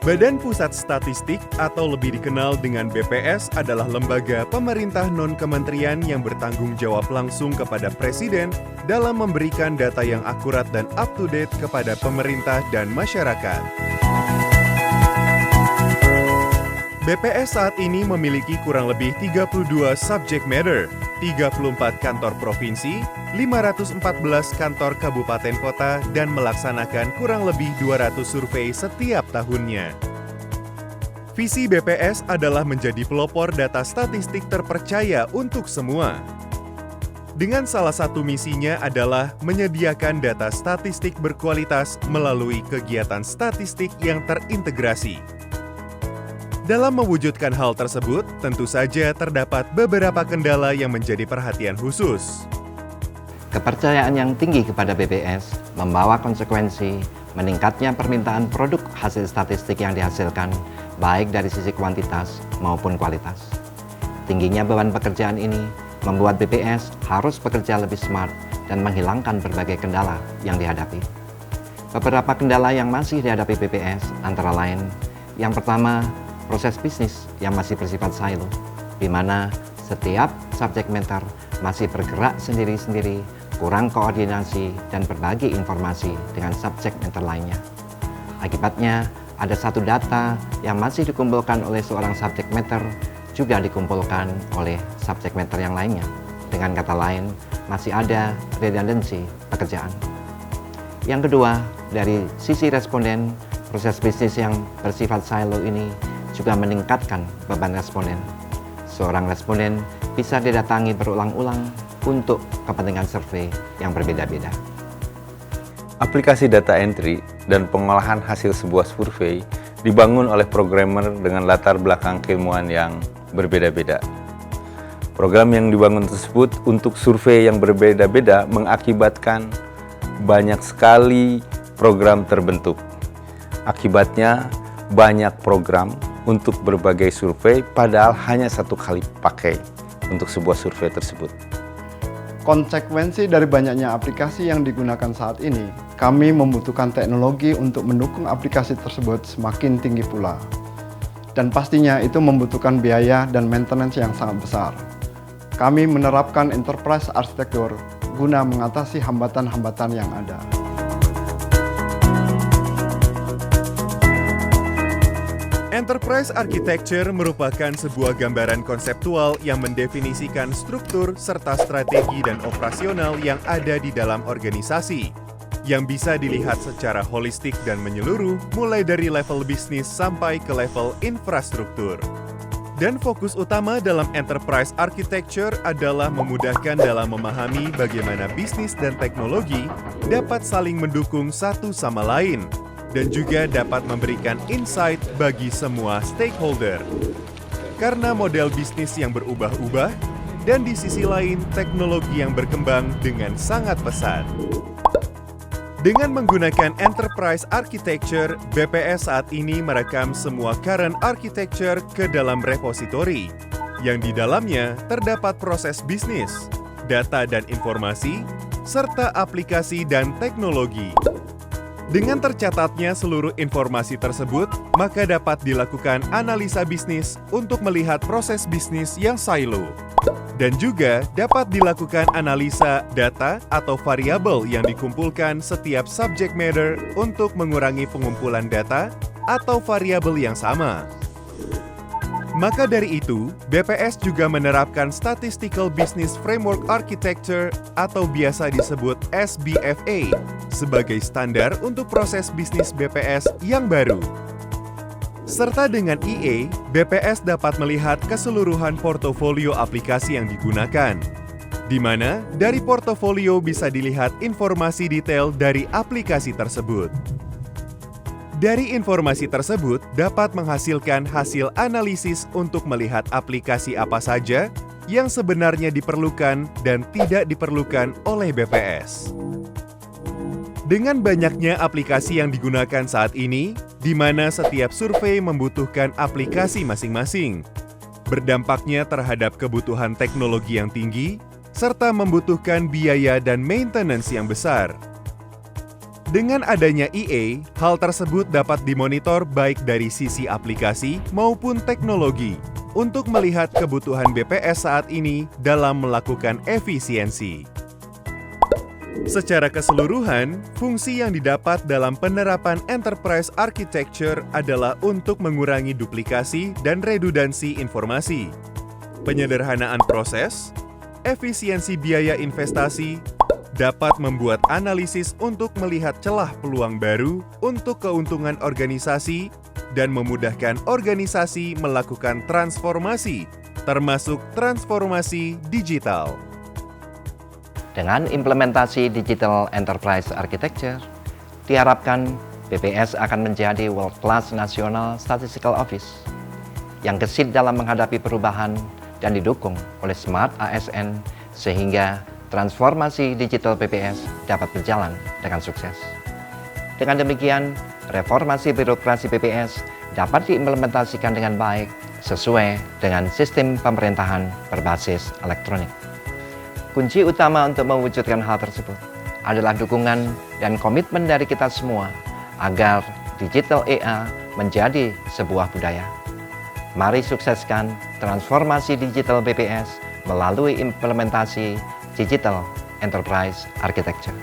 Badan Pusat Statistik atau lebih dikenal dengan BPS adalah lembaga pemerintah non-kementerian yang bertanggung jawab langsung kepada Presiden dalam memberikan data yang akurat dan up-to-date kepada pemerintah dan masyarakat. BPS saat ini memiliki kurang lebih 32 subject matter, 34 kantor provinsi, 514 kantor kabupaten kota, dan melaksanakan kurang lebih 200 survei setiap tahunnya. Visi BPS adalah menjadi pelopor data statistik terpercaya untuk semua. Dengan salah satu misinya adalah menyediakan data statistik berkualitas melalui kegiatan statistik yang terintegrasi. Dalam mewujudkan hal tersebut, tentu saja terdapat beberapa kendala yang menjadi perhatian khusus. Kepercayaan yang tinggi kepada BPS membawa konsekuensi meningkatnya permintaan produk hasil statistik yang dihasilkan, baik dari sisi kuantitas maupun kualitas. Tingginya beban pekerjaan ini membuat BPS harus bekerja lebih smart dan menghilangkan berbagai kendala yang dihadapi. Beberapa kendala yang masih dihadapi BPS antara lain, yang pertama, proses bisnis yang masih bersifat silo, di mana setiap subject matter masih bergerak sendiri-sendiri, kurang koordinasi, dan berbagi informasi dengan subject matter lainnya. Akibatnya, ada satu data yang masih dikumpulkan oleh seorang subject matter, juga dikumpulkan oleh subject matter yang lainnya. Dengan kata lain, masih ada redundancy pekerjaan. Yang kedua, dari sisi responden, proses bisnis yang bersifat silo ini juga meningkatkan beban responden. Seorang responden bisa didatangi berulang-ulang untuk kepentingan survei yang berbeda-beda. Aplikasi data entry dan pengolahan hasil sebuah survei dibangun oleh programmer dengan latar belakang keilmuan yang berbeda-beda. Program yang dibangun tersebut untuk survei yang berbeda-beda mengakibatkan banyak sekali program terbentuk. Akibatnya banyak program untuk berbagai survei, padahal hanya satu kali pakai untuk sebuah survei tersebut. Konsekuensi dari banyaknya aplikasi yang digunakan saat ini, kami membutuhkan teknologi untuk mendukung aplikasi tersebut semakin tinggi pula. Dan pastinya itu membutuhkan biaya dan maintenance yang sangat besar. Kami menerapkan enterprise architecture guna mengatasi hambatan-hambatan yang ada. Enterprise Architecture merupakan sebuah gambaran konseptual yang mendefinisikan struktur serta strategi dan operasional yang ada di dalam organisasi, yang bisa dilihat secara holistik dan menyeluruh mulai dari level bisnis sampai ke level infrastruktur. Dan fokus utama dalam Enterprise Architecture adalah memudahkan dalam memahami bagaimana bisnis dan teknologi dapat saling mendukung satu sama lain, dan juga dapat memberikan insight bagi semua stakeholder. Karena model bisnis yang berubah-ubah, dan di sisi lain teknologi yang berkembang dengan sangat pesat. Dengan menggunakan Enterprise Architecture, BPS saat ini merekam semua current architecture ke dalam repository, yang di dalamnya terdapat proses bisnis, data dan informasi, serta aplikasi dan teknologi. Dengan tercatatnya seluruh informasi tersebut, maka dapat dilakukan analisa bisnis untuk melihat proses bisnis yang silo. Dan juga dapat dilakukan analisa data atau variabel yang dikumpulkan setiap subject matter untuk mengurangi pengumpulan data atau variabel yang sama. Maka dari itu, BPS juga menerapkan Statistical Business Framework Architecture atau biasa disebut SBFA sebagai standar untuk proses bisnis BPS yang baru. Serta dengan EA, BPS dapat melihat keseluruhan portofolio aplikasi yang digunakan, di mana dari portofolio bisa dilihat informasi detail dari aplikasi tersebut. Dari informasi tersebut dapat menghasilkan hasil analisis untuk melihat aplikasi apa saja yang sebenarnya diperlukan dan tidak diperlukan oleh BPS. Dengan banyaknya aplikasi yang digunakan saat ini, di mana setiap survei membutuhkan aplikasi masing-masing, berdampaknya terhadap kebutuhan teknologi yang tinggi, serta membutuhkan biaya dan maintenance yang besar. Dengan adanya EA, hal tersebut dapat dimonitor baik dari sisi aplikasi maupun teknologi untuk melihat kebutuhan BPS saat ini dalam melakukan efisiensi. Secara keseluruhan, fungsi yang didapat dalam penerapan enterprise architecture adalah untuk mengurangi duplikasi dan redundansi informasi, penyederhanaan proses, efisiensi biaya investasi, dapat membuat analisis untuk melihat celah peluang baru untuk keuntungan organisasi dan memudahkan organisasi melakukan transformasi, termasuk transformasi digital. Dengan implementasi Digital Enterprise Architecture, diharapkan BPS akan menjadi world-class National Statistical Office yang gesit dalam menghadapi perubahan dan didukung oleh Smart ASN sehingga transformasi digital BPS dapat berjalan dengan sukses. Dengan demikian, reformasi birokrasi BPS dapat diimplementasikan dengan baik sesuai dengan sistem pemerintahan berbasis elektronik. Kunci utama untuk mewujudkan hal tersebut adalah dukungan dan komitmen dari kita semua agar Digital EA menjadi sebuah budaya. Mari sukseskan transformasi digital BPS melalui implementasi Digital Enterprise Architecture.